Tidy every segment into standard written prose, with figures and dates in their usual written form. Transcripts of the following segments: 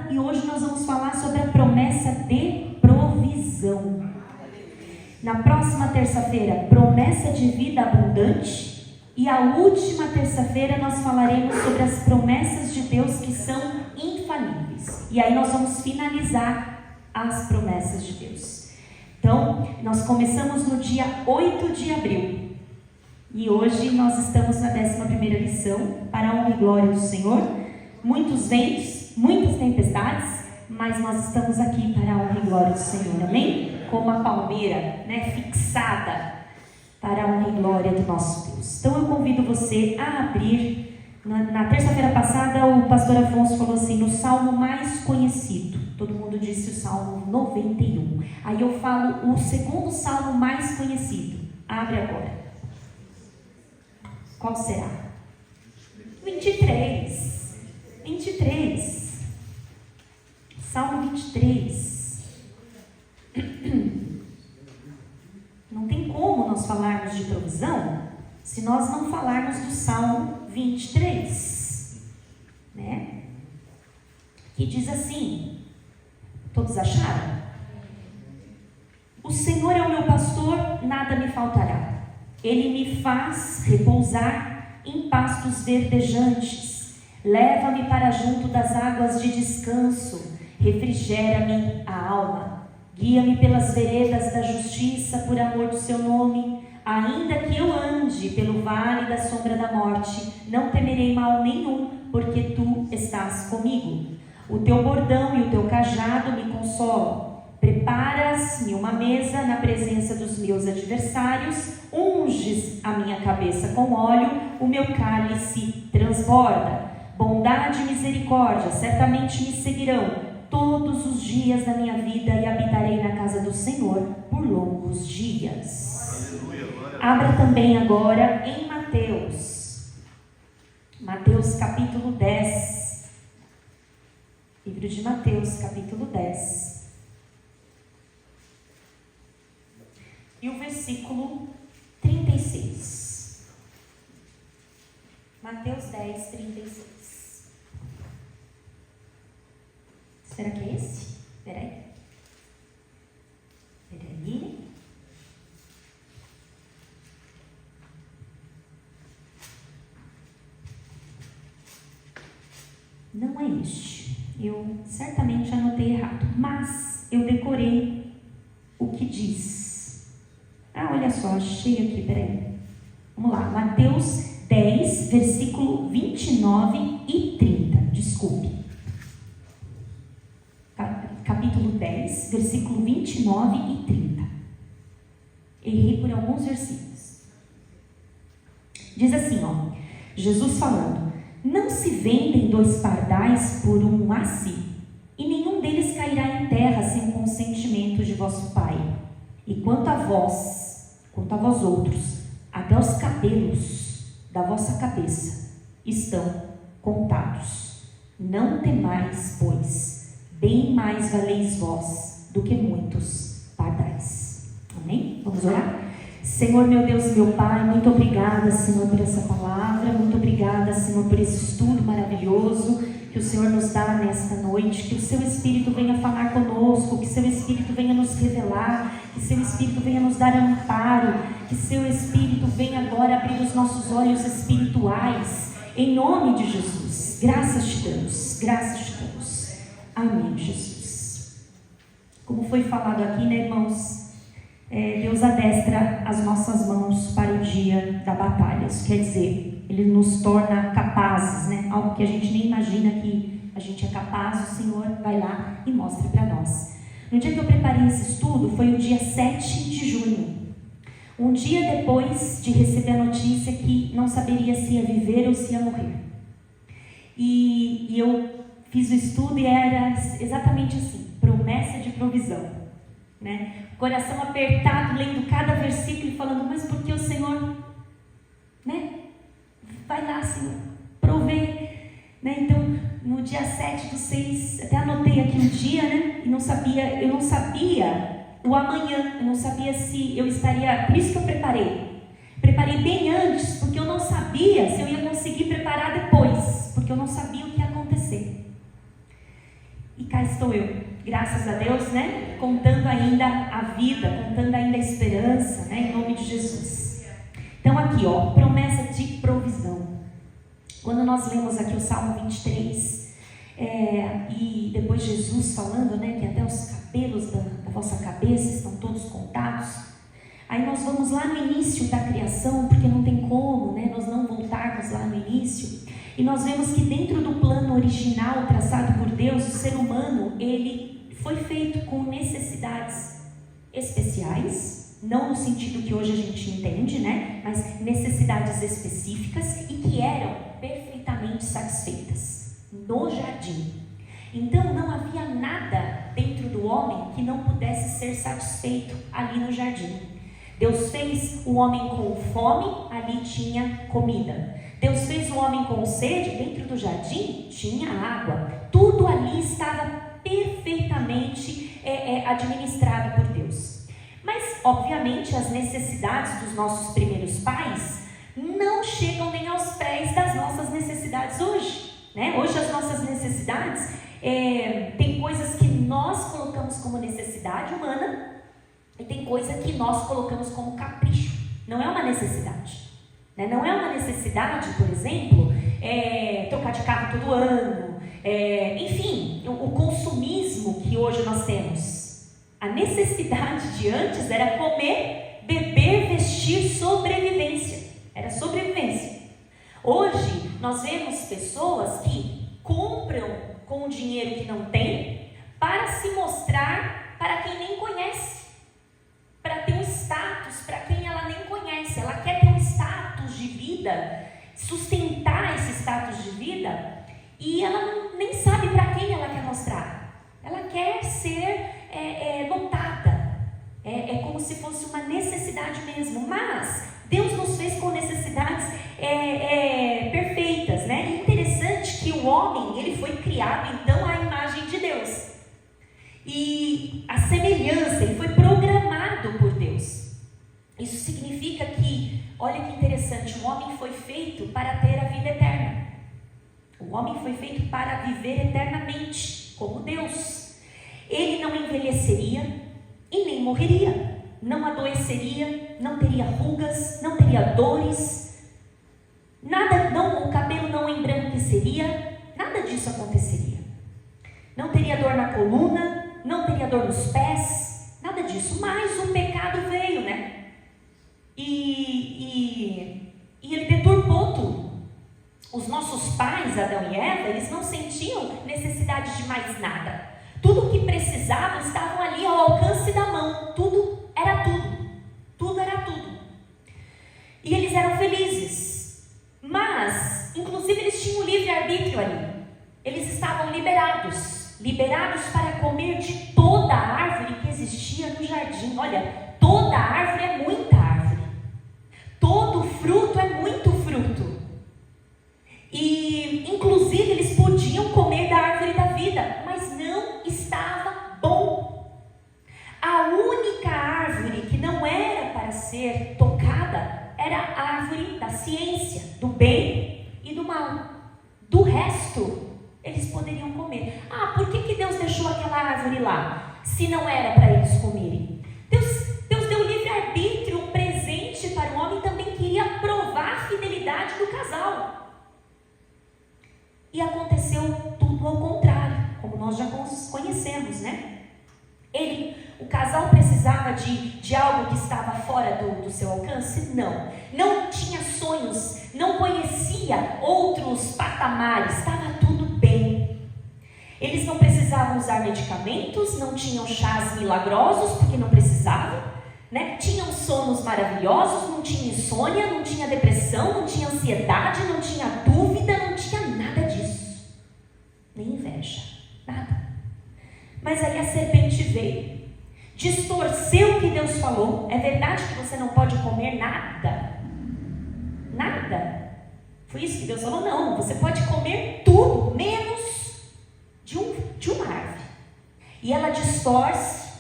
passada e hoje nós vamos falar sobre a promessa de provisão. Na próxima terça-feira, promessa de vida abundante, e a última terça-feira nós falaremos sobre as promessas de Deus que são infalíveis. E aí nós vamos finalizar as promessas de Deus. Então, nós começamos no dia 8 de abril. E hoje nós estamos na 11ª lição, para a honra e glória do Senhor. Muitos ventos, muitas tempestades, mas nós estamos aqui para a honra e glória do Senhor, amém? Como a palmeira, fixada para a honra e glória do nosso Deus. Então eu convido você a abrir, na terça-feira passada o pastor Afonso falou assim, no salmo mais conhecido, todo mundo disse o salmo 91, aí eu falo o segundo salmo mais conhecido, abre agora. Qual será? 23. Salmo 23. Não tem como nós falarmos de provisão se nós não falarmos do Salmo 23, que diz assim, todos acharam? O Senhor é o meu pastor, nada me faltará. Ele me faz repousar em pastos verdejantes. Leva-me para junto das águas de descanso. Refrigera-me a alma. Guia-me pelas veredas da justiça por amor do seu nome. Ainda que eu ande pelo vale da sombra da morte, não temerei mal nenhum, porque tu estás comigo. O teu bordão e o teu cajado me consolam. Preparas-me uma mesa na presença dos meus adversários, unges a minha cabeça com óleo, o meu cálice transborda. Bondade e misericórdia certamente me seguirão todos os dias da minha vida e habitarei na casa do Senhor por longos dias. Aleluia, abra também agora em Mateus capítulo 10. Livro de Mateus capítulo 10. E o versículo 36. Mateus 10, 36. Será que é esse? Peraí. Não é este. Eu certamente anotei errado, mas eu decorei o que diz. Olha só, achei aqui, peraí. Vamos lá, Mateus 10, versículo 29 e 30. Desculpe. Capítulo 10, versículo 29 e 30. Errei por alguns versículos. Diz assim, Jesus falando: não se vendem 2 pardais por um assi, e nenhum deles cairá em terra sem o consentimento de vosso Pai. E quanto a vós outros, até os cabelos da vossa cabeça estão contados. Não temais, pois, bem mais valeis vós do que muitos pardais. Amém? Vamos orar? Senhor, meu Deus, meu Pai, muito obrigada, Senhor, por essa palavra, muito obrigada, Senhor, por esse estudo maravilhoso que o Senhor nos dá nesta noite, que o Seu Espírito venha falar conosco, que Seu Espírito venha nos revelar, que Seu Espírito venha nos dar amparo, que Seu Espírito venha agora abrir os nossos olhos espirituais, em nome de Jesus. Graças te damos, amém, Jesus. Como foi falado aqui, irmãos, Deus adestra as nossas mãos para o dia da batalha. Isso quer dizer, Ele nos torna capazes, algo que a gente nem imagina que a gente é capaz, o Senhor vai lá e mostra para nós. No dia que eu preparei esse estudo, foi o dia 7 de junho. Um dia depois de receber a notícia que não saberia se ia viver ou se ia morrer. E eu fiz o estudo e era exatamente assim, promessa de provisão. Coração apertado, lendo cada versículo e falando, mas por que o Senhor, vai lá, Senhor, prover, Então, no dia 7/6, até anotei aqui um dia, e eu não sabia o amanhã, eu não sabia se eu estaria, por isso que eu preparei bem antes, porque eu não sabia se eu ia conseguir preparar depois, porque eu não sabia o que ia acontecer. E cá estou eu, graças a Deus, né? Contando ainda a vida, contando ainda a esperança, né? Em nome de Jesus. Então aqui, ó, promessa de provisão. Quando nós lemos aqui o Salmo 23, e depois Jesus falando, né? Que até os cabelos da vossa cabeça estão todos contados. Aí nós vamos lá no início da criação, porque não tem como, né? Nós não voltarmos lá no início. E nós vemos que dentro do plano original traçado por Deus, o ser humano, ele foi feito com necessidades especiais, não no sentido que hoje a gente entende, né? Mas necessidades específicas e que eram perfeitamente satisfeitas no jardim. Então não havia nada dentro do homem que não pudesse ser satisfeito ali no jardim. Deus fez o homem com fome, ali tinha comida. Deus fez o homem com sede, dentro do jardim tinha água. Tudo ali estava perfeitamente administrado por Deus. Mas, obviamente, as necessidades dos nossos primeiros pais não chegam nem aos pés das nossas necessidades hoje, né? Hoje as nossas necessidades, tem coisas que nós colocamos como necessidade humana e tem coisa que nós colocamos como capricho. Não é uma necessidade. Não é uma necessidade, por exemplo, trocar de carro todo ano, enfim, o consumismo que hoje nós temos. A necessidade de antes era comer, beber, vestir, sobrevivência. Era sobrevivência. Hoje nós vemos pessoas que compram com o dinheiro que não tem para se mostrar para quem nem conhece, para ter um status para quem ela nem conhece. Ela quer ter um status de vida, sustentar esse status de vida, e ela nem sabe para quem ela quer mostrar. Ela quer ser notada. É como se fosse uma necessidade mesmo. Mas Deus nos fez com necessidades perfeitas, né? E interessante que o homem, ele foi criado então à imagem de Deus. E a semelhança, ele foi programado por Deus. Isso significa que, olha que interessante, o homem foi feito para ter a vida eterna. O homem foi feito para viver eternamente, como Deus. Ele não envelheceria e nem morreria. Não adoeceria, não teria rugas, não teria dores. Nada, não, o cabelo não embranqueceria, nada disso aconteceria. Não teria dor na coluna, não teria dor nos pés, nada disso. Mas o pecado veio, né? E ele deturpou tudo. Os nossos pais, Adão e Eva, eles não sentiam necessidade de mais nada. Tudo o que precisavam estavam ali ao alcance da mão. Tudo era tudo. Tudo era tudo. E eles eram felizes. Mas, inclusive, eles tinham livre-arbítrio ali. Eles estavam liberados para comer de toda a árvore que existia no jardim. Olha, toda árvore é muita árvore. Todo fruto é muito fruto. E, inclusive, eles podiam comer da árvore da vida, mas não estava bom. A única árvore que não era para ser tocada era a árvore da ciência, do bem e do mal. Do resto, eles poderiam comer. Por que Deus deixou aquela árvore lá, se não era para eles comerem? Deus deu livre-arbítrio, um presente para o homem, também queria provar a fidelidade do casal. E aconteceu tudo ao contrário, como nós já conhecemos, né? O casal precisava de algo que estava fora do seu alcance? Não tinha sonhos, não conhecia outros patamares, estava tudo bem. Eles não precisavam usar medicamentos, não tinham chás milagrosos, porque não precisavam, né? Tinham sonos maravilhosos, não tinha insônia, não tinha depressão, não tinha ansiedade, não tinha dúvida, não tinha nada disso. Nem inveja, nada. Mas aí a serpente veio, distorceu o que Deus falou. É verdade que você não pode comer nada? Nada? Foi isso que Deus falou? Não, você pode comer tudo, menos de uma árvore. E ela distorce,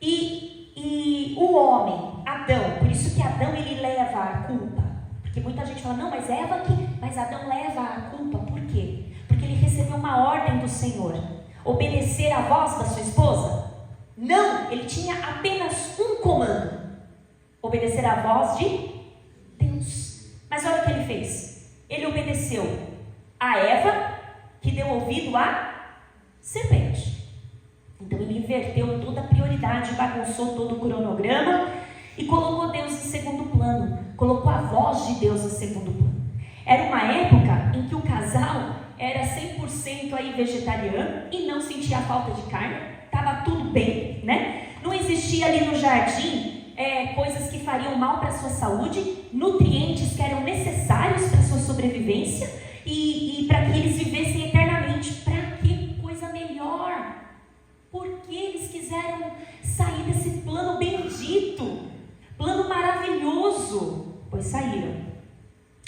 e o homem, Adão, por isso que Adão ele leva a culpa. Porque muita gente fala, não, mas Adão leva a culpa. Por quê? Porque ele recebeu uma ordem do Senhor. Obedecer à voz da sua esposa? Não, ele tinha apenas um comando: obedecer à voz de Deus. Mas olha o que ele fez. Ele obedeceu a Eva, que deu ouvido à serpente. Então ele inverteu toda a prioridade, bagunçou todo o cronograma e colocou Deus em segundo plano, colocou a voz de Deus em segundo plano. Era uma época em que o casal era 100% aí vegetariano e não sentia a falta de carne, estava tudo bem, né? Não existia ali no jardim coisas que fariam mal para a sua saúde, nutrientes que eram necessários para a sua sobrevivência e para que eles vivessem eternamente. Para que coisa melhor? Porque eles quiseram sair desse plano bendito, plano maravilhoso, pois saíram.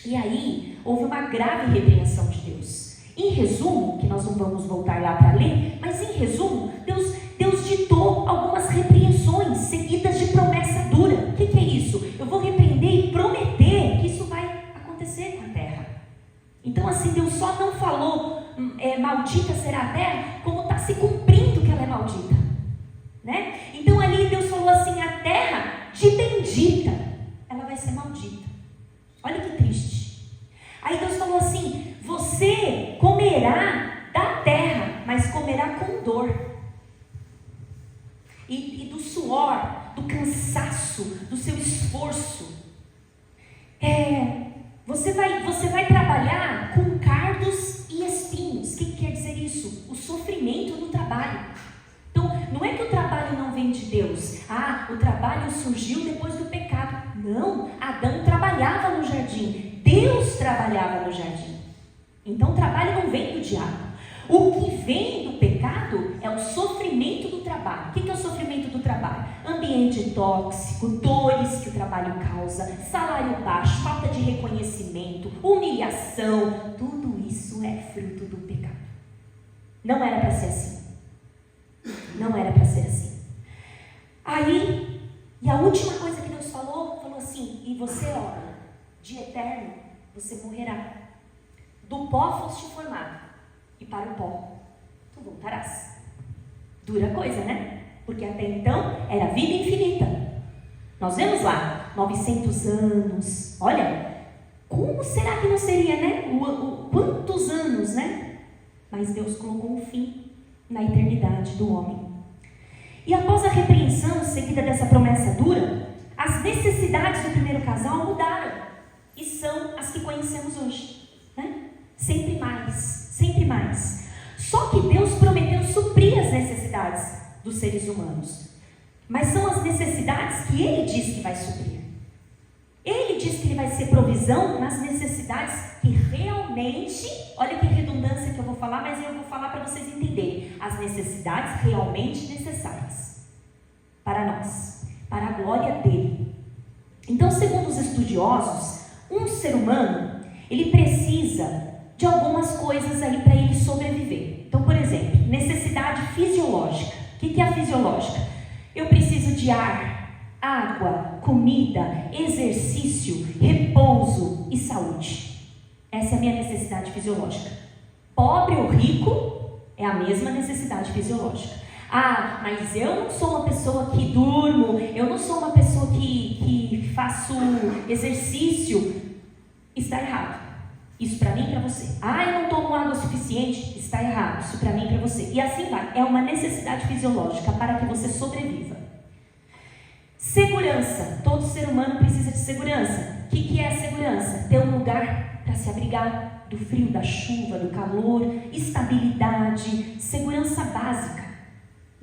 E aí houve uma grave repreensão de Deus. Em resumo, que nós não vamos voltar lá para ler, mas em resumo, Deus ditou algumas repreensões seguidas de promessa dura. O que é isso? Eu vou repreender e prometer que isso vai acontecer com a terra. Então assim, Deus só não falou maldita será a terra, como está se cumprindo que ela é maldita, né? Então ali Deus falou assim: a terra de bendita, ela vai ser maldita. Olha que triste. Aí Deus falou assim: você comerá da terra, mas comerá com dor. E do suor, do cansaço, do seu esforço. Você vai trabalhar com cardos e espinhos. O que quer dizer isso? O sofrimento no trabalho. Então, não é que o trabalho não vem de Deus. O trabalho surgiu depois do pecado. Não, Adão trabalhava no jardim. Deus trabalhava no jardim. Então, o trabalho não vem do diabo. O que vem do pecado é o sofrimento do trabalho. O que é o sofrimento do trabalho? Ambiente tóxico, dores que o trabalho causa, salário baixo, falta de reconhecimento, humilhação. Tudo isso é fruto do pecado. Não era para ser assim. Não era para ser assim. Aí, e a última coisa que Deus falou assim: e você, de eterno, você morrerá. Do pó foste formado, e para o pó tu voltarás. Dura coisa, né? Porque até então era vida infinita. Nós vemos lá, 900 anos. Olha, como será que não seria, né? Quantos anos, né? Mas Deus colocou um fim na eternidade do homem. E após a repreensão seguida dessa promessa dura, as necessidades do primeiro casal mudaram. E são as que conhecemos hoje, né? Sempre mais, sempre mais. Só que Deus prometeu suprir as necessidades dos seres humanos. Mas são as necessidades que Ele diz que vai suprir. Ele diz que Ele vai ser provisão nas necessidades que realmente, olha que redundância que eu vou falar, mas eu vou falar para vocês entenderem. As necessidades realmente necessárias para nós, para a glória dEle. Então, segundo os estudiosos, um ser humano, ele precisa de algumas coisas aí para ele sobreviver. Então, por exemplo, necessidade fisiológica. O que é a fisiológica? Eu preciso de ar, água, comida, exercício, repouso e saúde. Essa é a minha necessidade fisiológica. Pobre ou rico, é a mesma necessidade fisiológica. Mas eu não sou uma pessoa que durmo, eu não sou uma pessoa que faço exercício. Está errado. Isso para mim e para você. Eu não tomo água suficiente. Está errado. Isso para mim e para você. E assim vai. É uma necessidade fisiológica para que você sobreviva. Segurança. Todo ser humano precisa de segurança. O que é a segurança? Ter um lugar para se abrigar do frio, da chuva, do calor. Estabilidade. Segurança básica.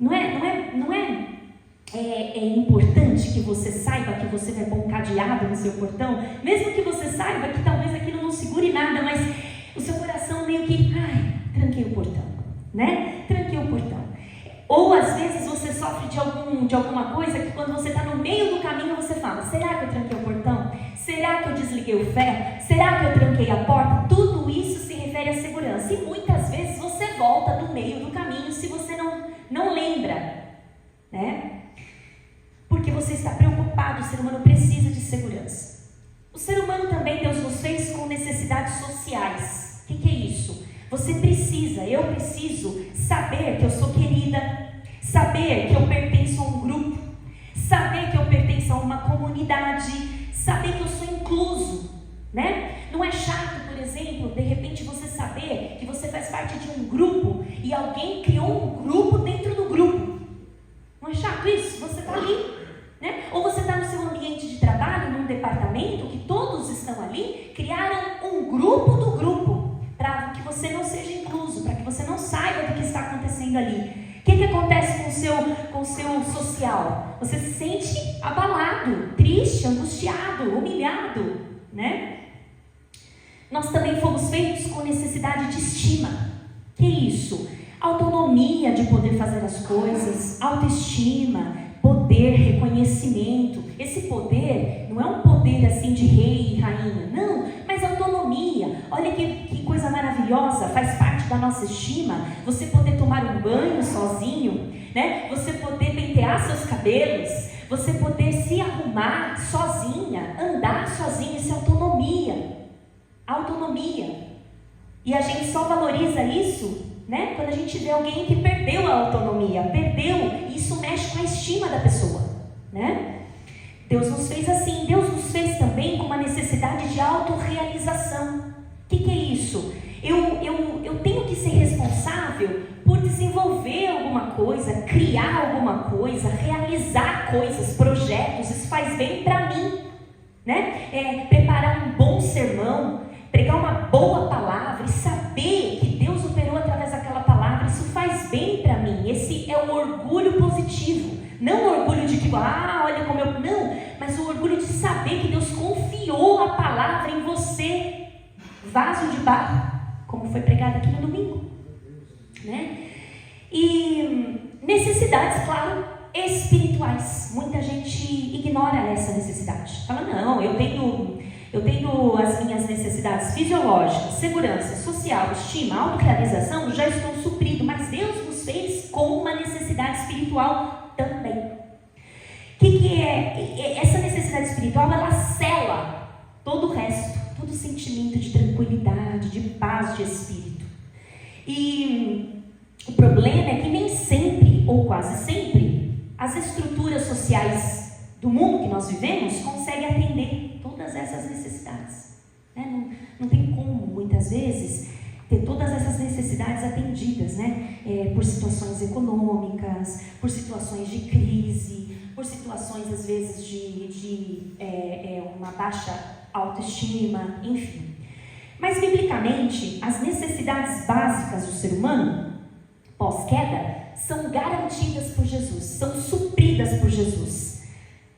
Não é importante que você saiba que você vai pôr um cadeado no seu portão, mesmo que você saiba que talvez aquilo não segure nada, mas o seu coração meio que, tranquei o portão, né? Tranquei o portão. Ou às vezes você sofre de alguma coisa que quando você está no meio do caminho você fala: será que eu tranquei o portão? Será que eu desliguei o ferro? Será que eu tranquei a porta? Tudo isso se refere à segurança. E muitas vezes você volta no meio do caminho se você não lembra, né? Porque você está preocupado. O ser humano precisa de segurança. O ser humano também, Deus nos fez com necessidades sociais. O que é isso? Você precisa, eu preciso saber que eu sou querida, saber que eu pertenço a um grupo, saber que eu pertenço a uma comunidade, saber que eu sou incluso, né? Não é chato, por exemplo, de repente você saber que você faz parte de um grupo e alguém criou um grupo dentro do grupo. Não é chato isso? Você está ali, né? Ou você está no seu ambiente de trabalho, num departamento, que todos estão ali, criaram um grupo do grupo, para que você não seja incluso, para que você não saiba do que está acontecendo ali. O que acontece com o seu social? Você se sente abalado, triste, angustiado, humilhado, né? Nós também fomos feitos com necessidade de estima. Que isso? Autonomia de poder fazer as coisas, autoestima, poder, reconhecimento. Esse poder não é um poder assim de rei e rainha, não, mas autonomia. Olha que coisa maravilhosa, faz parte da nossa estima. Você poder tomar um banho sozinho, né? Você poder pentear seus cabelos, você poder se arrumar sozinha, andar sozinha, isso é autonomia. Autonomia. E a gente só valoriza isso, né, quando a gente vê alguém que perdeu a autonomia, e isso mexe com a estima da pessoa, né? Deus nos fez assim. Deus nos fez também com uma necessidade de autorrealização. O que é isso? Eu tenho que ser responsável por desenvolver alguma coisa, criar alguma coisa, realizar coisas, projetos. Isso faz bem para mim, né? Preparar um bom sermão, pregar uma boa palavra e saber que Deus operou através daquela palavra, isso faz bem para mim. Esse é o orgulho positivo, não o orgulho de que, olha como eu... Não, mas o orgulho de saber que Deus confiou a palavra em você, vaso de barro, como foi pregado aqui no domingo, né? E necessidades, claro, espirituais. Muita gente ignora essa necessidade. Fala, não, eu tenho as minhas necessidades fisiológicas, segurança, social, estima, autorrealização, já estou suprido, mas Deus nos fez com uma necessidade espiritual também. O que é? Essa necessidade espiritual, ela sela todo o resto, todo sentimento de tranquilidade, de paz de espírito. E o problema é que nem sempre, ou quase sempre, as estruturas sociais do mundo que nós vivemos conseguem atender todas essas necessidades, né? Não tem como, muitas vezes, ter todas essas necessidades atendidas, né? Por situações econômicas, por situações de crise, por situações, às vezes, de uma baixa autoestima, enfim. Mas, biblicamente, as necessidades básicas do ser humano, pós-queda, são garantidas por Jesus, são supridas por Jesus.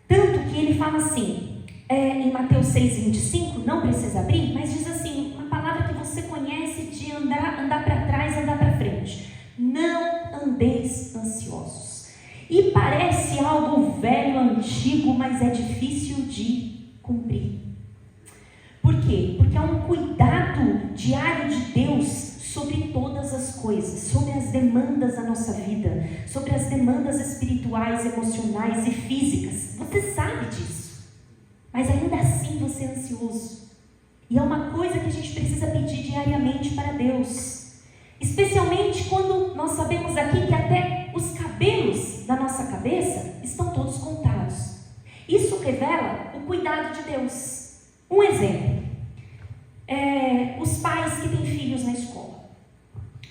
Tanto que ele fala assim, em Mateus 6,25, não precisa abrir, mas diz assim, uma palavra que você conhece de andar para trás, andar para frente. Não andeis ansiosos. E parece algo velho, antigo, mas é difícil de cumprir. Por quê? Porque há um cuidado diário de Deus sobre todas as coisas, sobre as demandas da nossa vida, sobre as demandas espirituais, emocionais e físicas. Você sabe disso, mas ainda assim você é ansioso. E é uma coisa que a gente precisa pedir diariamente para Deus, especialmente quando nós sabemos aqui que até os cabelos da nossa cabeça estão todos contados. Isso revela o cuidado de Deus. Um exemplo, os pais que têm filhos na escola.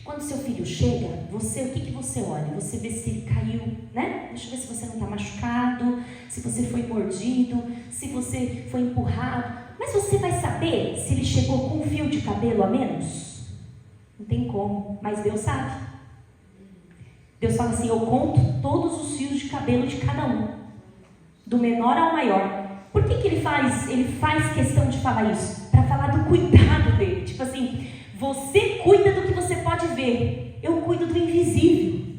Quando seu filho chega, o que você olha? Você vê se ele caiu, né? Deixa eu ver se você não está machucado, se você foi mordido, se você foi empurrado. Mas você vai saber se ele chegou com um fio de cabelo a menos? Não tem como, mas Deus sabe. Deus fala assim, eu conto todos os fios de cabelo de cada um, do menor ao maior. Por que ele faz questão de falar isso? Para falar do cuidado dele. Tipo assim, você cuida do que você pode ver, eu cuido do invisível.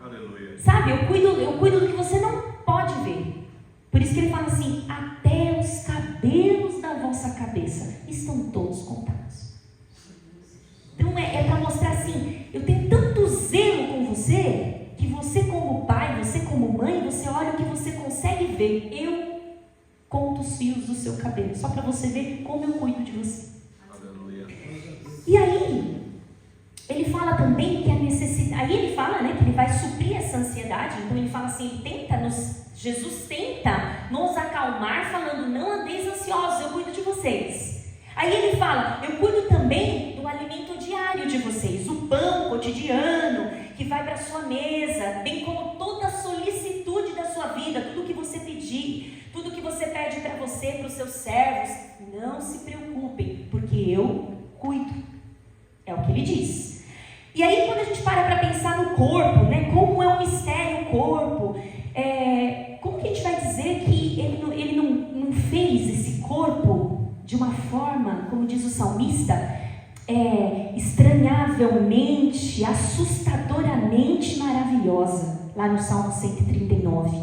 Aleluia. Sabe, eu cuido do que você não pode ver. Por isso que ele fala assim, até os cabelos da vossa cabeça estão todos contados. Então é para mostrar assim, eu tenho tanto zelo com você, que você como pai, você como mãe, você olha o que você consegue ver. Eu conto os fios do seu cabelo, só para você ver como eu cuido de você. Aleluia. E aí, ele fala também que a necessidade... Aí ele fala, né, que ele vai suprir essa ansiedade. Então ele fala assim, Jesus tenta nos acalmar, falando, não andeis ansiosos, eu cuido de vocês. Aí ele fala, eu cuido também do alimento diário de vocês, o pão cotidiano que vai para a sua mesa, bem como toda a solicitude da sua vida, tudo que você pedir, tudo que você pede para você, para os seus servos, não se preocupem, porque eu cuido. É o que ele diz. E aí quando a gente para pensar no corpo, né, como é um mistério o corpo, como que a gente vai dizer que ele não fez esse corpo de uma forma, como diz o salmista, estranhavelmente, assustadoramente maravilhosa, lá no Salmo 139,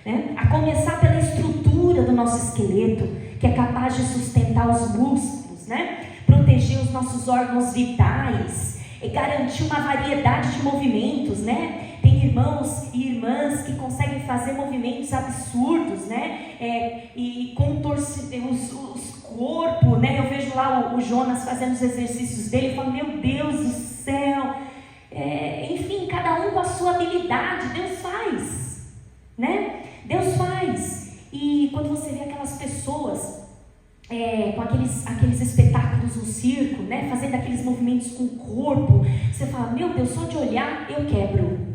né? A começar pela estrutura do nosso esqueleto, que é capaz de sustentar os músculos, né? Proteger os nossos órgãos vitais, garantir uma variedade de movimentos, né? Tem irmãos e irmãs que conseguem fazer movimentos absurdos, né? E contorcer os corpos, né? Eu vejo lá o Jonas fazendo os exercícios dele e falo, meu Deus do céu. Enfim, cada um com a sua habilidade, Deus faz, né? Deus faz. E quando você vê aquelas pessoas com aqueles espetáculos no circo, né? Fazendo aqueles movimentos com o corpo, você fala, meu Deus, só de olhar eu quebro.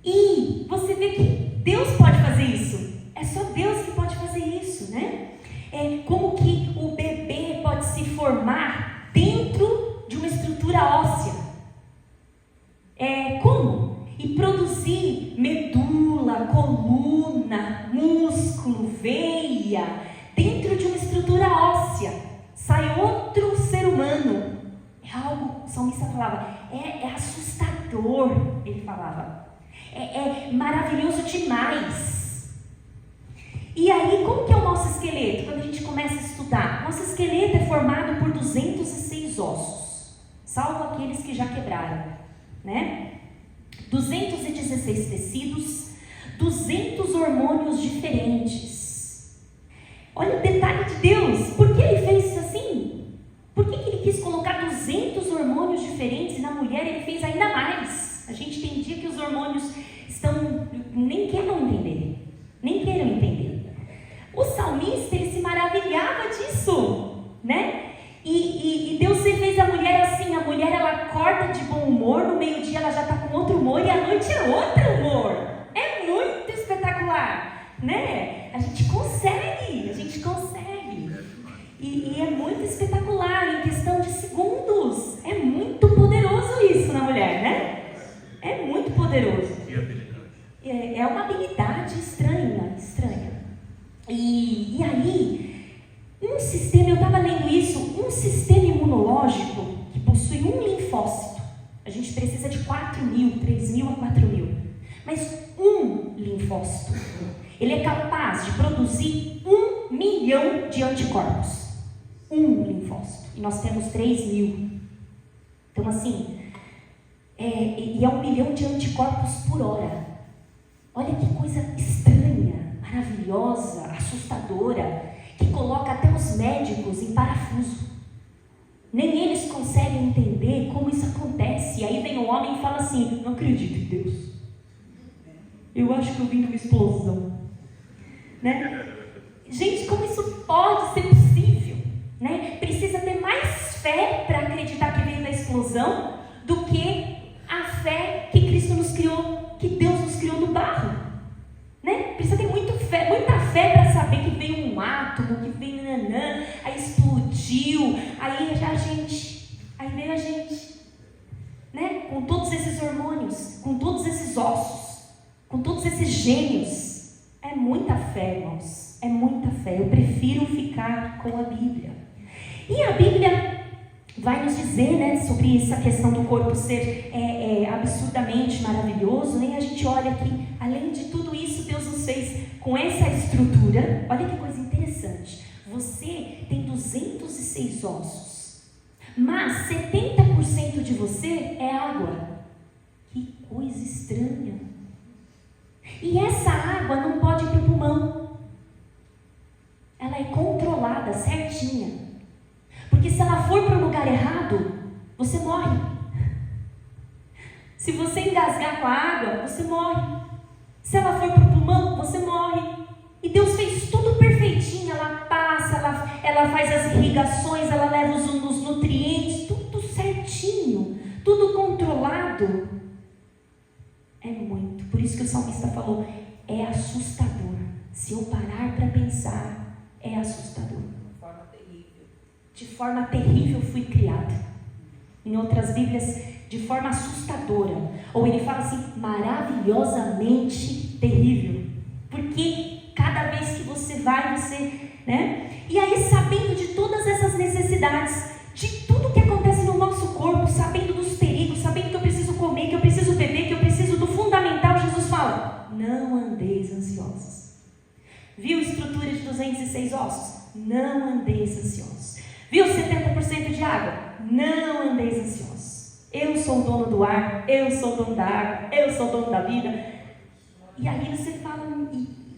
E você vê que Deus pode fazer isso. É só Deus que pode fazer isso, né? Como que o bebê pode se formar dentro de uma estrutura óssea? Como? E produzir medula, coluna, músculo, veia, dentro de uma estrutura óssea. Sai outro ser humano. É algo, o salmista falava, é assustador, ele falava. É maravilhoso demais. E aí, como que é o nosso esqueleto? Quando a gente começa a estudar, nosso esqueleto é formado por 206 ossos, salvo aqueles que já quebraram, né? 216 tecidos, 200 hormônios diferentes. Olha o detalhe de Deus. Por que ele fez isso assim? Por que ele quis colocar 200 hormônios diferentes e na mulher ele fez ainda mais? A gente tem dia que os hormônios nem queiram entender. O salmista, ele se maravilhava disso, né? E Deus fez a mulher assim, a mulher ela acorda de bom humor, no meio-dia ela já está com outro humor e à noite é outro humor. É muito espetacular, né? A gente consegue. E é muito espetacular, em questão de segundos. É muito poderoso isso na mulher, né? É muito poderoso. É uma habilidade estranha. E aí, um sistema, eu estava lendo isso, um sistema imunológico que possui um linfócito. A gente precisa de 4.000, 3.000 a 4.000. Mas um linfócito, ele é capaz de produzir 1 milhão de anticorpos. Um linfócito. E nós temos 3.000. Então, assim, e é 1 milhão de anticorpos por hora. Olha que coisa estranha, maravilhosa, assustadora, que coloca até os médicos em parafuso. Nem eles conseguem entender como isso acontece. E aí vem o homem e fala assim, não acredito em Deus. Eu acho que eu vim de uma explosão. Né? Gente, como isso pode ser possível? Né? Precisa ter mais fé para acreditar que veio da explosão do que a fé que Cristo nos criou, que Deus nos criou do barro, né? Precisa ter muita fé para saber que veio um átomo, que veio aí explodiu, aí veio a gente, né? Com todos esses hormônios, com todos esses ossos, com todos esses gênios. É muita fé, irmãos, é muita fé. Eu prefiro ficar com a Bíblia. E a Bíblia vai nos dizer, né, sobre essa questão do corpo ser absurdamente maravilhoso, né? A gente olha que, além de tudo isso, Deus nos fez com essa estrutura. Olha que coisa interessante. Você tem 206 ossos, mas 70% de você é água. Que coisa estranha. E essa água não pode ir para o pulmão. Ela é controlada, certinha. Porque se ela for para o lugar errado, você morre. Se você engasgar com a água, você morre. Se ela for para o pulmão, você morre. E Deus fez tudo perfeitinho. Ela passa, ela faz as irrigações, ela leva os nutrientes, tudo certinho, tudo controlado. É muito. Por isso que o salmista falou, é assustador. Se eu parar para pensar, é assustador. De forma terrível. De forma terrível fui criado. Em outras Bíblias, de forma assustadora. Ou ele fala assim, maravilhosamente terrível. Porque cada vez que você vai, você, né? E aí, sabendo de todas essas necessidades, de tudo que acontece no nosso corpo, sabendo dos perigos, sabendo que eu preciso comer, que eu preciso beber, que eu preciso do fundamental, Jesus fala, não andeis ansiosos. Viu estrutura de 206 ossos? Não andeis ansiosos. Viu 70% de água? Não andeis ansiosos. Eu sou o dono do ar, eu sou o dono da água, eu sou o dono da vida. E aí você fala,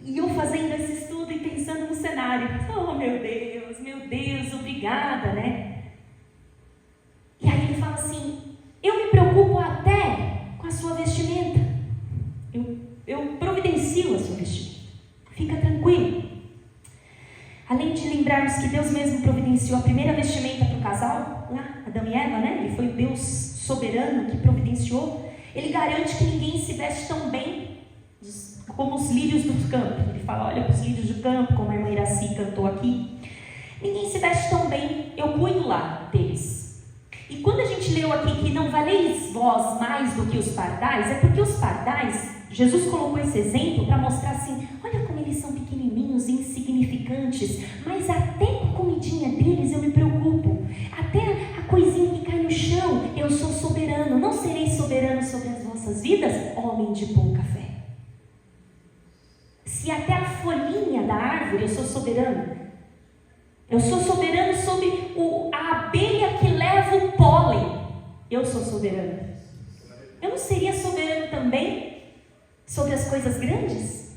e eu fazendo esse estudo e pensando no cenário, oh meu Deus, obrigada, né? E aí ele fala assim, eu me preocupo até com a sua vestimenta, eu providencio a sua vestimenta, fica tranquilo. Além de lembrarmos que Deus mesmo providenciou a primeira vestimenta para o casal, lá, Adão e Eva, né? Ele foi o Deus soberano que providenciou. Ele garante que ninguém se veste tão bem como os lírios do campo. Ele fala, olha para os lírios do campo, como a irmã Iraci cantou aqui. Ninguém se veste tão bem, eu cuido lá deles. E quando a gente leu aqui que não valeis vós mais do que os pardais, é porque os pardais, Jesus colocou esse exemplo para mostrar assim, olha como eles são pequenininhos, insignificantes, mas até com a comidinha deles eu me preocupo, até a coisinha que cai no chão, eu sou soberano. Não serei soberano sobre as vossas vidas, homem de pouca fé? Se até a folhinha da árvore eu sou soberano, eu sou soberano sobre a abelha que leva o pólen, eu sou soberano. Eu não seria soberano também sobre as coisas grandes?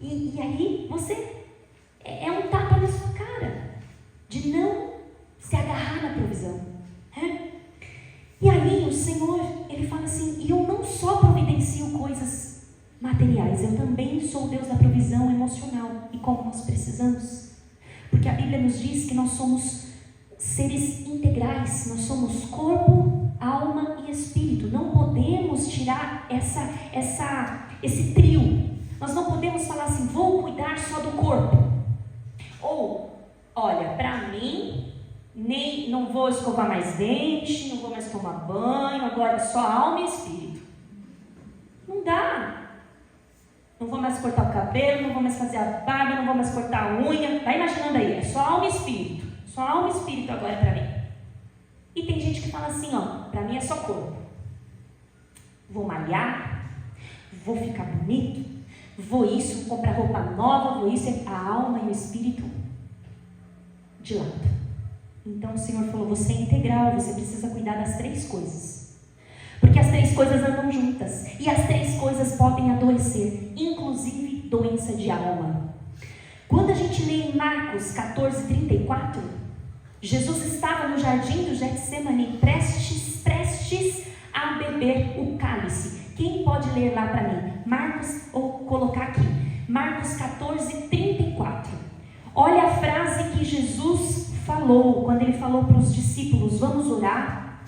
E aí você é um tapa na sua cara de não se agarrar na provisão, né? E aí o Senhor, Ele fala assim, e eu não só providencio coisas materiais, eu também sou o Deus da provisão emocional. E como nós precisamos, porque a Bíblia nos diz que nós somos seres integrais, nós somos corpo, alma e espírito. Não podemos tirar esse trio. Nós não podemos falar assim, vou cuidar só do corpo. Ou, olha, para mim, não vou escovar mais dente, não vou mais tomar banho, agora só alma e espírito. Não dá. Não vou mais cortar o cabelo, não vou mais fazer a barba, não vou mais cortar a unha. Vai imaginando aí, é só alma e espírito. Só alma e espírito agora para mim. E tem gente que fala assim, ó, para mim é só corpo. Vou malhar, vou ficar bonito, vou isso, vou comprar roupa nova, vou isso, a alma e o espírito de lado. Então o Senhor falou, você é integral, você precisa cuidar das três coisas. Porque as três coisas andam juntas. E as três coisas podem adoecer, inclusive doença de alma. Quando a gente lê em Marcos 14:34, Jesus estava no jardim do Getsemane, prestes a beber o cálice. Quem pode ler lá para mim? Marcos, ou colocar aqui, Marcos 14:34. Olha a frase que Jesus falou, quando ele falou para os discípulos, vamos orar.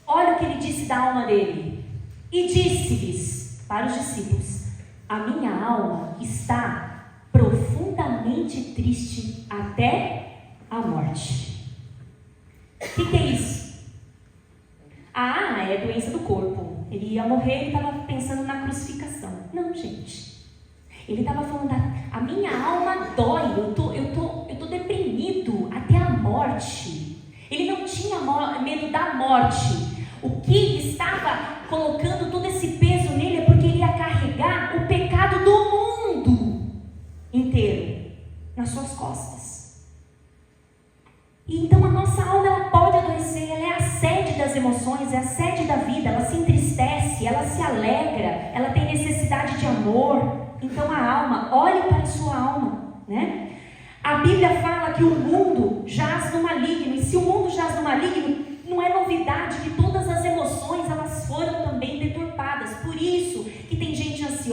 Olha o que ele disse da alma dele. E disse-lhes, para os discípulos, a minha alma está profundamente triste até a morte. O que é isso? É doença do corpo. Ele ia morrer, ele estava pensando na crucificação. Não, gente. Ele estava falando, a minha alma dói, eu tô deprimido até a morte. Ele não tinha medo da morte. O que estava colocando todo esse peso nele é porque ele ia carregar o pecado do mundo inteiro nas suas costas. E então a nossa alma, ela pode adoecer, ela é a sede das emoções, é a sede da vida, ela se entristece, ela se alegra, ela tem necessidade de amor. Então a alma, olhe para a sua alma, né? A Bíblia fala que o mundo jaz no maligno, e se o mundo jaz no maligno, não é novidade que todas as emoções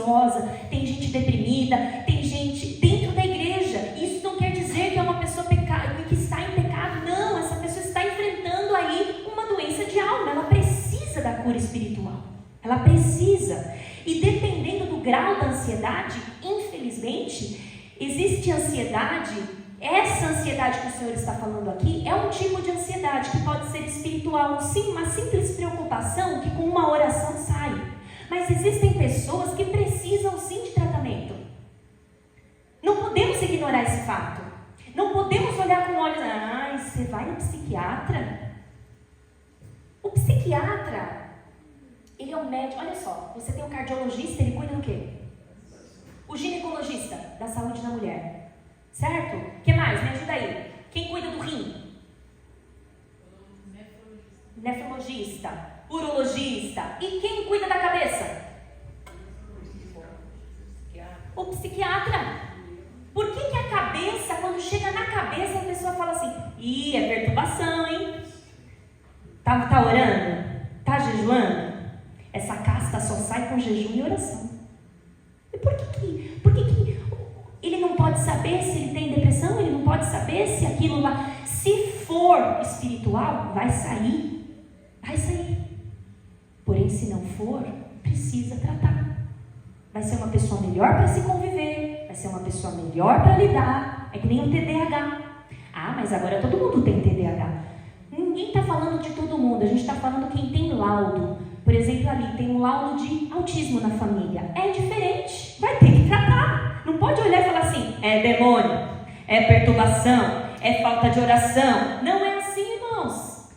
ansiosa, tem gente deprimida, tem gente dentro da igreja. Isso não quer dizer que é uma pessoa que está em pecado. Não, essa pessoa está enfrentando aí uma doença de alma. Ela precisa da cura espiritual. Ela precisa. E dependendo do grau da ansiedade, infelizmente, existe ansiedade. Essa ansiedade que o Senhor está falando aqui é um tipo de ansiedade que pode ser espiritual, sim, uma simples preocupação que com uma oração sai. Mas existem pessoas que precisam sim de tratamento. Não podemos ignorar esse fato. Não podemos olhar com olhos, você vai no psiquiatra? O psiquiatra, ele é um médico, olha só, você tem o cardiologista, ele cuida do quê? O ginecologista, da saúde da mulher. Certo? O que mais? Me ajuda aí. Quem cuida do rim? Nefrologista. Urologista. E quem cuida da cabeça? O psiquiatra. Por que a cabeça, quando chega na cabeça, a pessoa fala assim, é perturbação, hein? Tá orando? Tá jejuando? Essa casca só sai com jejum e oração. E por que ele não pode saber se ele tem depressão? Ele não pode saber se aquilo lá, se for espiritual, vai sair. Vai sair. Porém, se não for, precisa tratar. Vai ser uma pessoa melhor para se conviver, vai ser uma pessoa melhor para lidar. É que nem o TDAH. Mas agora todo mundo tem TDAH. Ninguém está falando de todo mundo, a gente está falando quem tem laudo. Por exemplo, ali tem um laudo de autismo na família. É diferente, vai ter que tratar. Não pode olhar e falar assim, é demônio, é perturbação, é falta de oração. Não é assim, irmãos.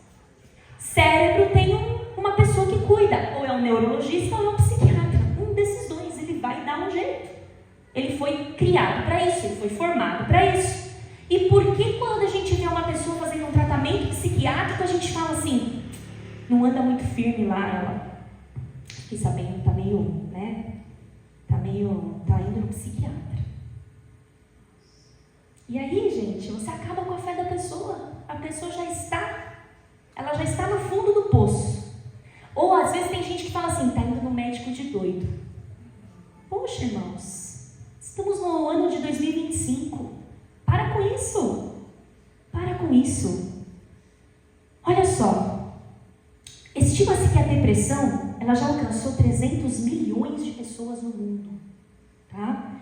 Cérebro tem uma pessoa que cuida, ou é um neurologista ou é um psiquiatra. Um desses dois, ele vai dar um jeito. Ele foi criado para isso, ele foi formado para isso. E por que quando a gente vê uma pessoa fazendo um tratamento psiquiátrico, a gente fala assim, não anda muito firme lá, ela, fiquei sabendo, tá indo no psiquiatra. E aí, gente, você acaba com a fé da pessoa. A pessoa já está no fundo do poço. Ou às vezes tem gente que fala assim, tá indo no médico de doido. Poxa, irmãos, estamos no ano de 2025. Para com isso. Para com isso. Olha só. Estima-se que a depressão, ela já alcançou 300 milhões de pessoas no mundo. Tá?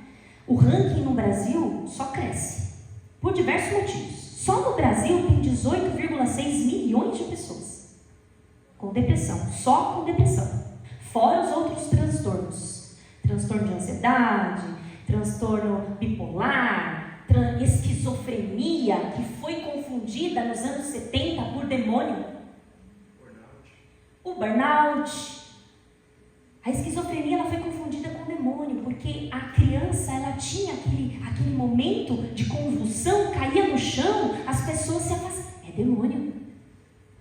O ranking no Brasil só cresce. Por diversos motivos. Só no Brasil tem 18,6 milhões de pessoas com depressão. Só com depressão. Fora os outros transtornos. Transtorno de ansiedade, transtorno bipolar, esquizofrenia, que foi confundida nos anos 70 por demônio. O burnout. A esquizofrenia, ela foi confundida com o demônio, porque a criança, ela tinha aquele momento de convulsão, caía no chão, as pessoas se afastavam. É demônio.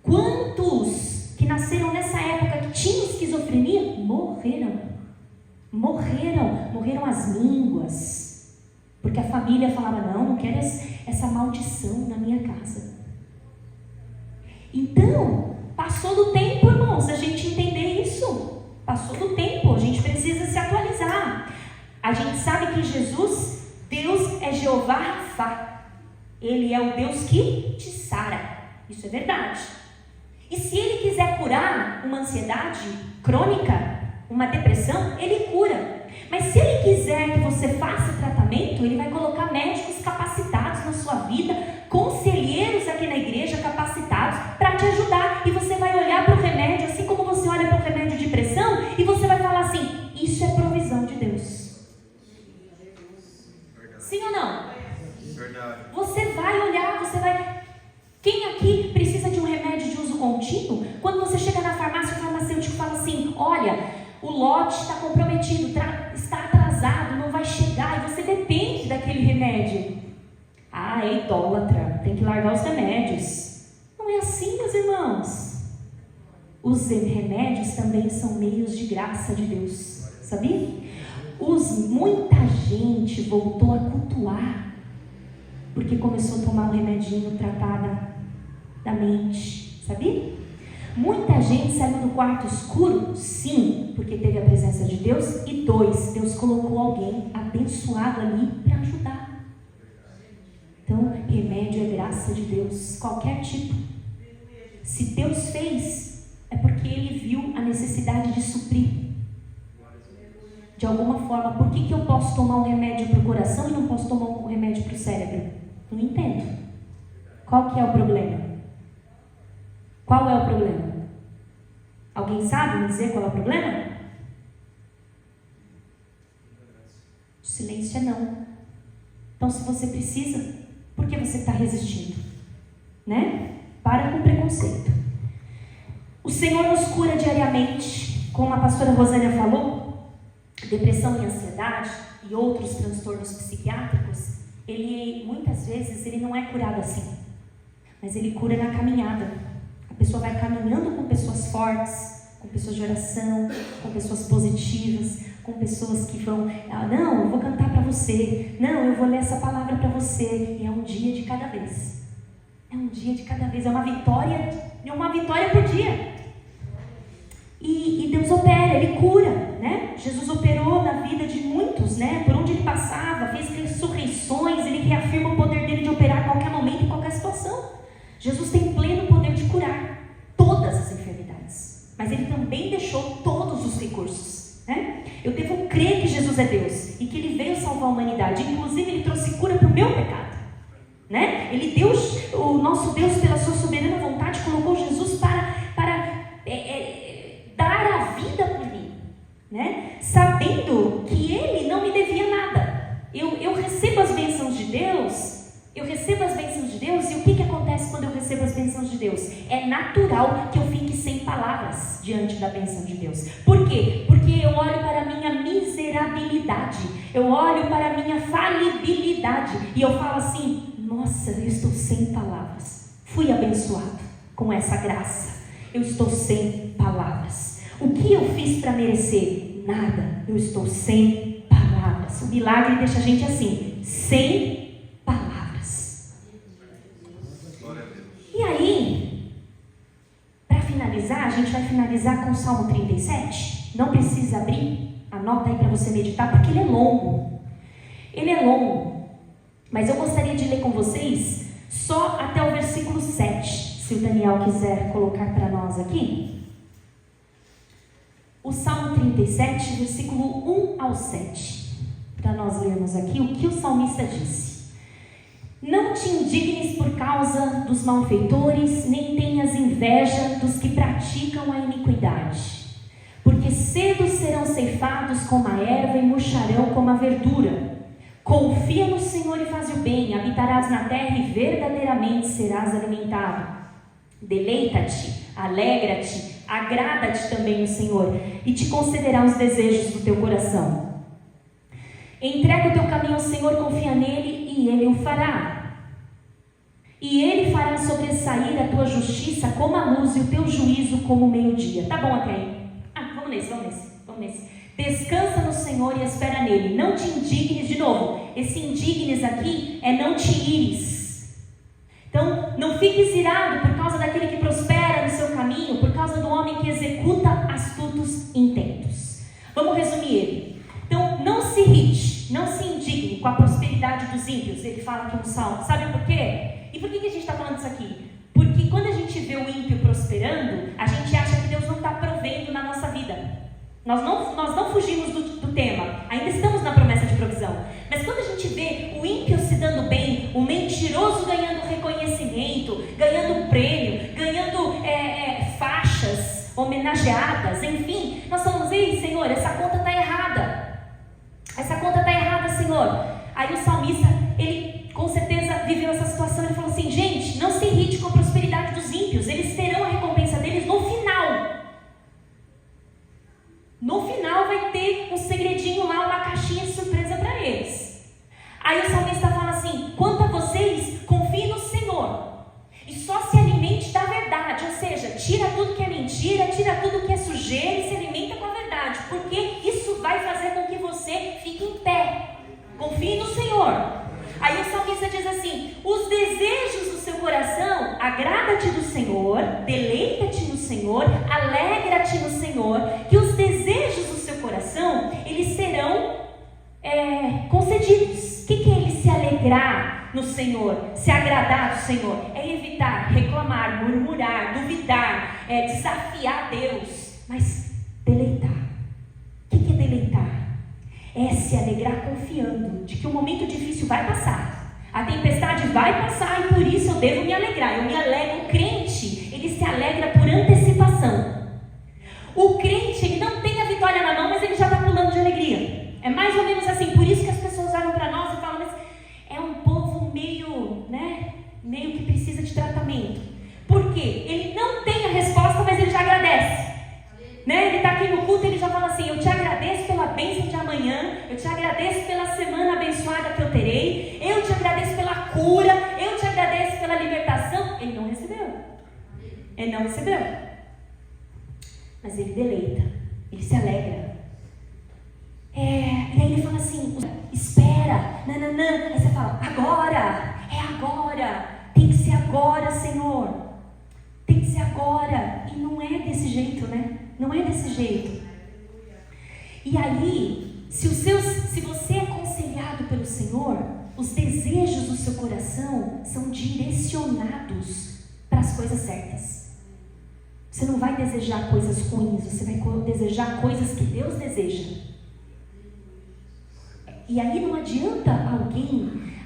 Quantos que nasceram nessa época que tinham esquizofrenia, morreram as línguas, porque a família falava, não quero essa maldição na minha casa. Então, passou do tempo, irmãos, a gente entender isso. Passou do tempo, a gente precisa se atualizar. A gente sabe que Jesus, Deus é Jeová Rafá. Ele é o Deus que te sara. Isso é verdade. E se Ele quiser curar uma ansiedade crônica, uma depressão, Ele cura. Mas se Ele quiser que você faça tratamento, Ele vai colocar médicos capacitados na sua vida, conselheiros aqui na igreja capacitados para te ajudar. E você vai olhar para o remédio, assim como você olha para o remédio de pressão, e você vai falar assim, isso é provisão de Deus. Sim ou não? Verdade. Você vai olhar, quem aqui precisa de um remédio de uso contínuo? Quando você chega na farmácia, o farmacêutico fala assim, olha, o lote está comprometido, está atrasado, não vai chegar, e você depende daquele remédio. É idólatra, tem que largar os remédios. Não é assim, meus irmãos. Os remédios também são meios de graça de Deus, sabia? Muita gente voltou a cultuar, porque começou a tomar um remedinho tratado da mente, sabia? Muita gente saiu do quarto escuro, sim, porque teve a presença de Deus, e 2, Deus colocou alguém abençoado ali para ajudar. Então, remédio é graça de Deus, qualquer tipo. Se Deus fez, é porque Ele viu a necessidade de suprir. De alguma forma, por que eu posso tomar um remédio para o coração e não posso tomar um remédio para o cérebro? Não entendo. Qual que é o problema? Qual é o problema? Alguém sabe me dizer qual é o problema? O silêncio é não. Então, se você precisa, por que você está resistindo? Né? Para com preconceito. O Senhor nos cura diariamente, como a pastora Rosânia falou, depressão e ansiedade e outros transtornos psiquiátricos, muitas vezes ele não é curado assim, mas ele cura na caminhada. A pessoa vai caminhando com pessoas fortes, com pessoas de oração, com pessoas positivas, com pessoas que vão, não, eu vou cantar para você, não, eu vou ler essa palavra para você, e é um dia de cada vez. É um dia de cada vez, é uma vitória por dia. E Deus opera, Ele cura, né? Jesus operou na vida de muitos, né? Por onde Ele passava, fez ressurreições, Ele reafirma o poder dEle de operar a qualquer momento, em qualquer situação. Jesus tem pleno poder de curar todas as enfermidades, mas Ele também deixou todos os recursos, né? Eu devo crer que Jesus é Deus e que Ele veio salvar a humanidade. Inclusive, Ele trouxe cura para o meu pecado, né? Ele deu, o nosso Deus, pela sua soberana vontade, colocou Jesus para dar a vida por mim, né? Sabendo que Ele não me devia nada. Eu recebo as bênçãos de Deus, e o que acontece quando eu recebo as bênçãos de Deus? É natural que eu fique sem palavras diante da bênção de Deus. Por quê? Porque eu olho para a minha miserabilidade, eu olho para a minha falibilidade, e eu falo assim: nossa, eu estou sem palavras. Fui abençoado com essa graça. Eu estou sem palavras. O que eu fiz para merecer? Nada. Eu estou sem palavras. O milagre deixa a gente assim, sem palavras. E aí, para finalizar, a gente vai finalizar com o Salmo 37. Não precisa abrir, anota aí para você meditar, porque ele é longo. Ele é longo. Mas eu gostaria de ler com vocês só até o versículo 7. Se o Daniel quiser colocar para nós aqui. O Salmo 37, versículo 1 ao 7. Para nós lermos aqui o que o salmista disse. Não te indignes por causa dos malfeitores, nem tenhas inveja dos que praticam a iniquidade. Porque cedo serão ceifados como a erva e murcharão como a verdura. Confia no Senhor e faz o bem, habitarás na terra e verdadeiramente serás alimentado. Deleita-te, alegra-te, agrada-te também no Senhor, e te concederá os desejos do teu coração. Entrega o teu caminho ao Senhor, confia nele, e ele o fará. E ele fará sobressair a tua justiça como a luz e o teu juízo como o meio-dia. Tá bom até aí? Vamos nesse. Descansa no Senhor e espera nele. Não te indignes, de novo, esse indignes aqui é não te ires. Então, não fiques irado por causa daquele que prospera no seu caminho, por causa do homem que executa astutos intentos. Vamos resumir ele. Então, não se irrite, não se indigne com a prosperidade dos ímpios. Ele fala aqui no Salmo. Sabe por quê? E por que a gente está falando isso aqui? Porque quando a gente vê o ímpio prosperando, a gente acha que Deus não está provendo na nossa vida. Nós não fugimos do tema, ainda estamos na promessa de provisão. Mas quando a gente vê o ímpio se dando bem, o mentiroso ganhando reconhecimento, ganhando prêmio, ganhando faixas homenageadas, enfim, nós falamos: ei, Senhor, essa conta está errada. Essa conta está errada, Senhor. Aí o salmista, ele com certeza viveu essa situação. Ele falou assim: gente, não se irrite com a prosperidade dos ímpios, eles terão a recompensa deles no final. No final vai ter um segredinho lá, uma caixinha de surpresa para eles. Aí o salmista fala assim: quanto a vocês, confiem no Senhor e só se alimente da verdade. Ou seja, tira tudo que é mentira, tira tudo que é sujeira e se alimenta com a verdade, porque isso vai fazer com que você fique em pé. Confie no Senhor. Aí o salmista diz assim: os desejos do seu coração Então, agrada-te do Senhor, deleita-te no Senhor, alegra-te no Senhor, que os desejos do seu coração, eles serão concedidos. O que é ele se alegrar no Senhor, se agradar do Senhor? É evitar, reclamar, murmurar, duvidar, desafiar Deus, mas deleitar. O que é deleitar? É se alegrar confiando de que o momento difícil vai passar, a tempestade vai passar e por isso eu devo me alegrar. Eu me alegro. O crente, ele se alegra por antecipação. O crente, ele não tem a vitória na mão, mas ele já está pulando de alegria. É mais ou menos assim. Por isso que as pessoas olham para nós e falam, mas é um povo meio que precisa de tratamento. Por quê? Ele não tem a resposta, mas ele já agradece. Ele está aqui no culto, ele já fala assim, eu te agradeço pela bênção de amanhã, eu te agradeço pela semana abençoada que eu terei, eu te agradeço pela cura, eu te agradeço pela libertação. Ele não recebeu. Ele não recebeu. Mas ele deleita, ele se alegra. E aí ele fala assim, espera, nananã. Aí você fala, agora, é agora, tem que ser agora, Senhor. Tem que ser agora. E não é desse jeito, né? Não é desse jeito. E aí, se você é aconselhado pelo Senhor, os desejos do seu coração são direcionados para as coisas certas. Você não vai desejar coisas ruins, você vai desejar coisas que Deus deseja. E aí não adianta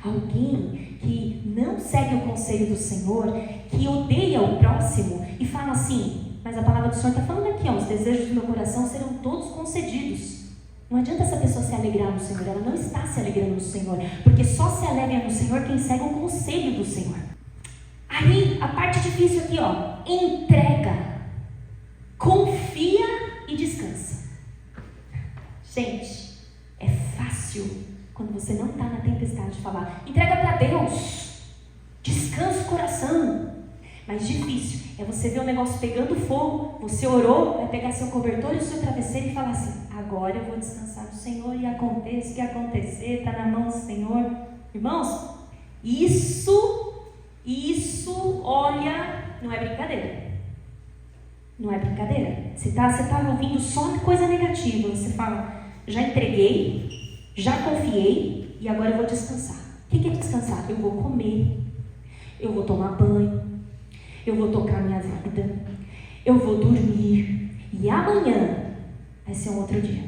alguém que não segue o conselho do Senhor, que odeia o próximo e fala assim, mas a palavra do Senhor está falando aqui, os desejos do meu coração serão todos concedidos. Não adianta essa pessoa se alegrar no Senhor, ela não está se alegrando no Senhor, porque só se alegra no Senhor quem segue o conselho do Senhor. Aí, a parte difícil aqui, entrega, confia e descansa. Gente, é fácil quando você não está na tempestade falar, entrega para Deus, descansa o coração. Mais difícil é você ver o negócio pegando fogo, você orou, vai pegar seu cobertor e o seu travesseiro e falar assim, agora eu vou descansar no Senhor e aconteça o que acontecer, está na mão do Senhor. Irmãos, isso, olha, não é brincadeira. Não é brincadeira. Você está ouvindo só coisa negativa, você fala, já entreguei, já confiei e agora eu vou descansar. O que é descansar? Eu vou comer, eu vou tomar banho, eu vou tocar minha vida, eu vou dormir e amanhã vai ser um outro dia.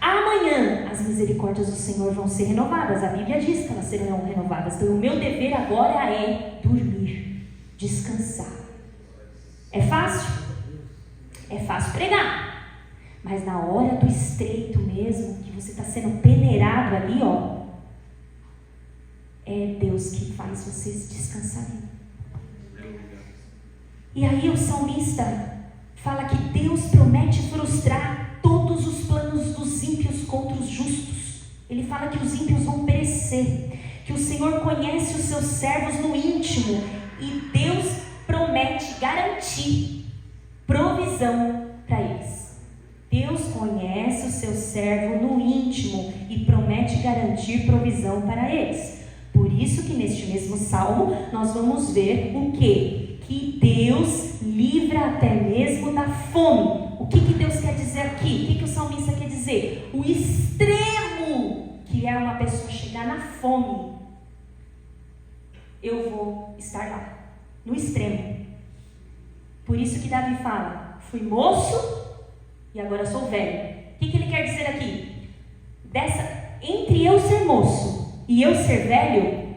Amanhã as misericórdias do Senhor vão ser renovadas. A Bíblia diz que elas serão renovadas. Então o meu dever agora é dormir, descansar. É fácil? É fácil pregar. Mas na hora do estreito mesmo, que você está sendo peneirado ali, é Deus que faz vocês descansarem. E aí o salmista fala que Deus promete frustrar todos os planos dos ímpios contra os justos. Ele fala que os ímpios vão perecer, que o Senhor conhece os seus servos no íntimo e Deus promete garantir provisão para eles. Deus conhece o seu servo no íntimo e promete garantir provisão para eles. Por isso que neste mesmo salmo nós vamos ver o quê? Que Deus livra até mesmo da fome. O que Deus quer dizer aqui? O que o salmista quer dizer? O extremo, que é uma pessoa chegar na fome. Eu vou estar lá, no extremo. Por isso que Davi fala, fui moço e agora sou velho. O que ele quer dizer aqui? Entre eu ser moço e eu ser velho,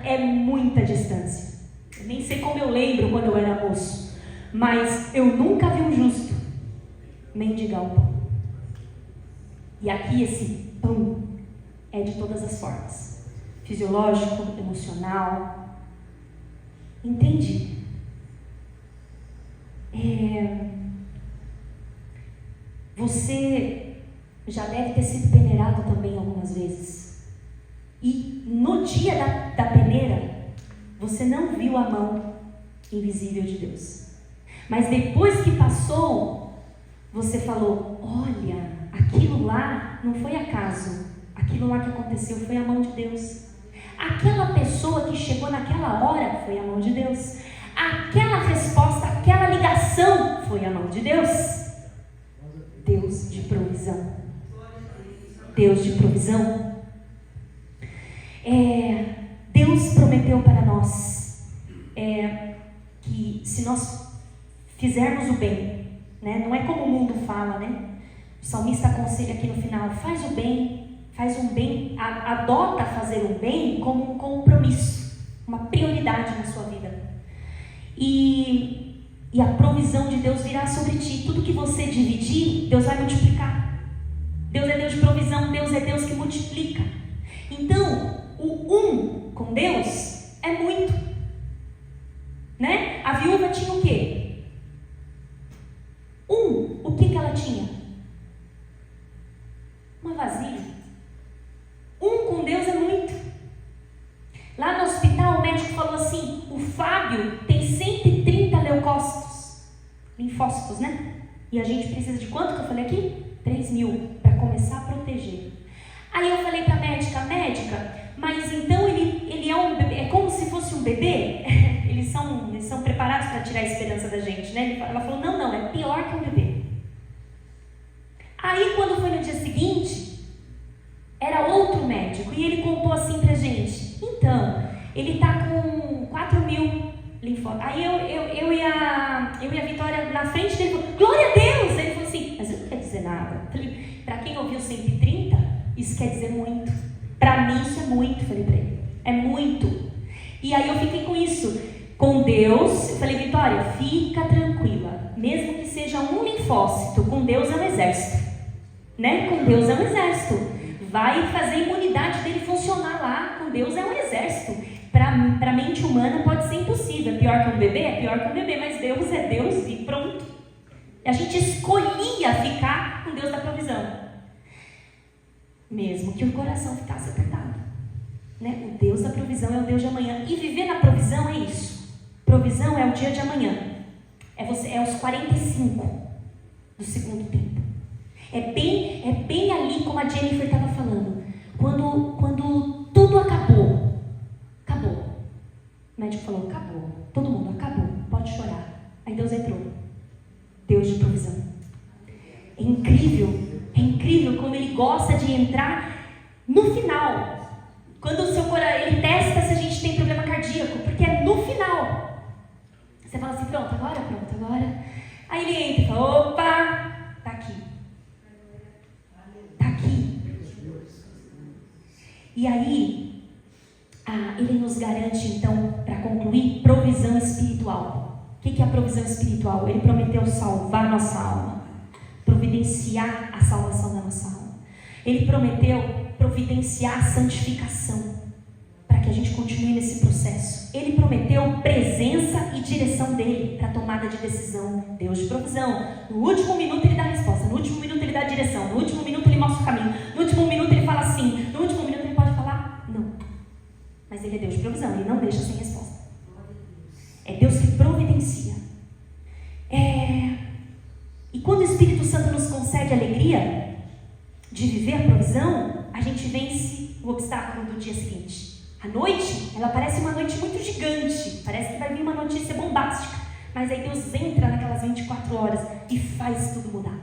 é muita distância. Eu nem sei como eu lembro quando eu era moço, mas eu nunca vi um justo mendigar o pão. E aqui esse pão é de todas as formas, fisiológico, emocional. Entende? Você já deve ter sido peneirado também algumas vezes. E no dia da peneira, você não viu a mão invisível de Deus. Mas depois que passou, você falou, olha, aquilo lá não foi acaso. Aquilo lá que aconteceu foi a mão de Deus. Aquela pessoa que chegou naquela hora foi a mão de Deus. Aquela resposta, aquela ligação foi a mão de Deus. Deus de provisão. Deus de provisão. Deus prometeu para nós que se nós fizermos o bem, né? Não é como o mundo fala, né? O salmista aconselha aqui no final: faz o bem, faz um bem, adota fazer um bem como um compromisso, uma prioridade na sua vida. E a provisão de Deus virá sobre ti. Tudo que você dividir, Deus vai multiplicar. Deus é Deus de provisão, Deus é Deus que multiplica. Então, o com Deus é muito, né? A viúva tinha o quê? O que ela tinha? Uma vasilha. Com Deus é muito. Lá no hospital o médico falou assim: o Fábio tem 130 leucócitos, linfócitos, né? E a gente precisa de quanto que eu falei aqui? 3.000 para começar a proteger. Aí eu falei para a médica, mas então ele é como se fosse um bebê? Eles são preparados para tirar a esperança da gente, né? Ela falou: não, é pior que um bebê. Aí quando foi no dia seguinte, era outro médico e ele contou assim pra gente: então, ele tá com 4.000 linfócitos. Aí eu e a Vitória na frente dele falou: glória a Deus! Ele falou assim: mas não quer dizer nada. Falei: pra quem ouviu 130, isso quer dizer muito. Pra mim isso é muito, falei pra ele. É muito. E aí eu fiquei com isso. Com Deus, eu falei: Vitória, fica tranquila. Mesmo que seja um linfócito, com Deus é um exército. Né? Com Deus é um exército. Vai fazer a imunidade dele funcionar lá. Com Deus é um exército. Para a mente humana pode ser impossível. É pior que um bebê? É pior que um bebê. Mas Deus é Deus e pronto. A gente escolhia ficar com Deus da provisão, mesmo que o coração ficasse apertado, né? O Deus da provisão é o Deus de amanhã. E viver na provisão é isso. Provisão é o dia de amanhã. É os 45 do segundo tempo. É bem ali como a Jennifer estava falando. Quando tudo acabou. O médico falou: acabou. Todo mundo, acabou. Pode chorar. Aí Deus entrou. Deus de provisão. É incrível como ele gosta de entrar no final. Quando o seu coração, ele testa se a gente tem problema cardíaco, porque é no final. Você fala assim: pronto, agora. Aí ele entra e fala: opa, tá aqui. E aí, ele nos garante, então, para concluir, provisão espiritual. O que é a provisão espiritual? Ele prometeu salvar nossa alma, providenciar a salvação da nossa alma. Ele prometeu providenciar a santificação, para que a gente continue nesse processo. Ele prometeu presença e direção dele para a tomada de decisão. Deus de provisão. No último minuto ele dá a resposta, no último minuto ele dá a direção, no último minuto ele mostra o caminho, no último minuto ele fala assim, no último minuto ele pode falar não. Mas ele é Deus de provisão, ele não deixa sem resposta. É Deus que providencia. E quando o Espírito Santo nos concede a alegria de viver a provisão, a gente vence o obstáculo do dia seguinte. A noite, ela parece uma noite muito gigante, parece que vai vir uma notícia bombástica, mas aí Deus entra naquelas 24 horas e faz tudo mudar.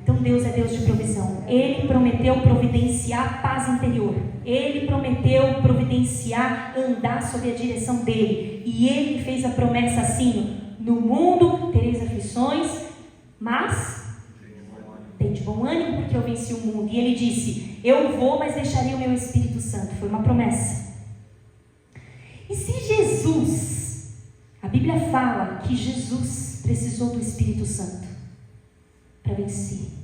Então Deus é Deus de provisão. Ele prometeu providenciar paz interior. Ele prometeu providenciar andar sob a direção dele. E ele fez a promessa assim: no mundo tereis aflições, mas tende bom ânimo, porque eu venci o mundo. E ele disse: eu vou, mas deixarei o meu Espírito Santo. Foi uma promessa. E se Jesus, a Bíblia fala que Jesus precisou do Espírito Santo para vencer.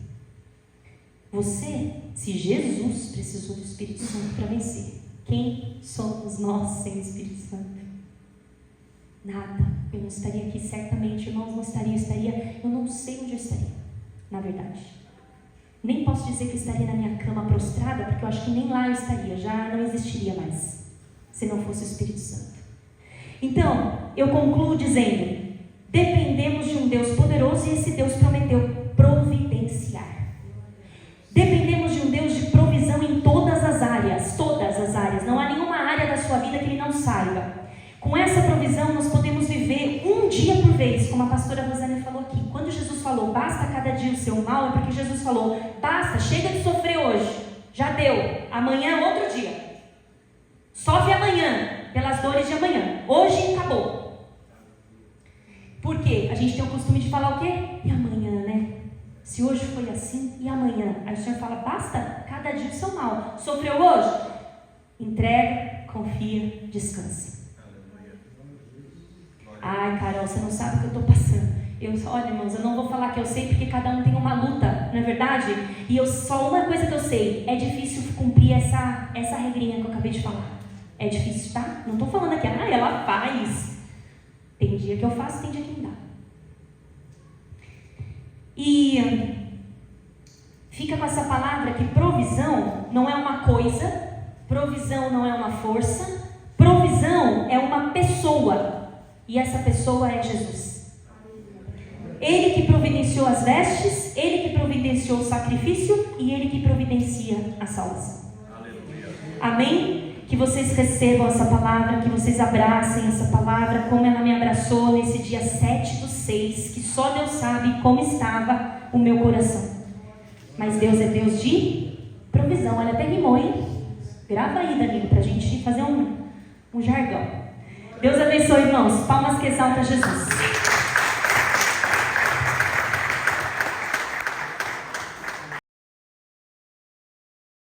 Se Jesus precisou do Espírito Santo para vencer, quem somos nós sem o Espírito Santo? Nada. Eu não estaria aqui certamente, irmãos, eu não sei onde eu estaria, na verdade. Nem posso dizer que eu estaria na minha cama prostrada, porque eu acho que nem lá eu estaria, já não existiria mais, se não fosse o Espírito Santo. Então, eu concluo dizendo: dependemos de um Deus poderoso e esse Deus prometeu providenciar. Dependemos de um Deus de provisão em todas as áreas, não há nenhuma Com essa provisão, nós podemos viver um dia por vez, como a pastora Rosane falou aqui. Quando Jesus falou, basta cada dia o seu mal, é porque Jesus falou, basta, chega de sofrer hoje, já deu, amanhã é outro dia. Sofre amanhã, pelas dores de amanhã, hoje acabou. Por quê? A gente tem o costume de falar o quê? E amanhã, né? Se hoje foi assim, e amanhã? Aí o Senhor fala, basta cada dia o seu mal. Sofreu hoje? Entrega, confia, descansa. Ai, Carol, você não sabe o que eu estou passando. Olha, irmãos, eu não vou falar que eu sei, porque cada um tem uma luta, não é verdade? E só uma coisa que eu sei, é difícil cumprir essa regrinha que eu acabei de falar. É difícil, tá? Não estou falando aqui, ela faz. Tem dia que eu faço, tem dia que não dá. E fica com essa palavra que provisão não é uma coisa, provisão não é uma força, provisão é uma pessoa. E essa pessoa é Jesus. Ele que providenciou as vestes, Ele que providenciou o sacrifício e Ele que providencia a salvação. Amém? Que vocês recebam essa palavra, que vocês abracem essa palavra como ela me abraçou nesse dia 7/6, que só Deus sabe como estava o meu coração. Mas Deus é Deus de provisão. Olha, até rimou, hein? Grava aí, Danilo, pra gente fazer um jargão. Deus abençoe, irmãos. Palmas que exalta Jesus.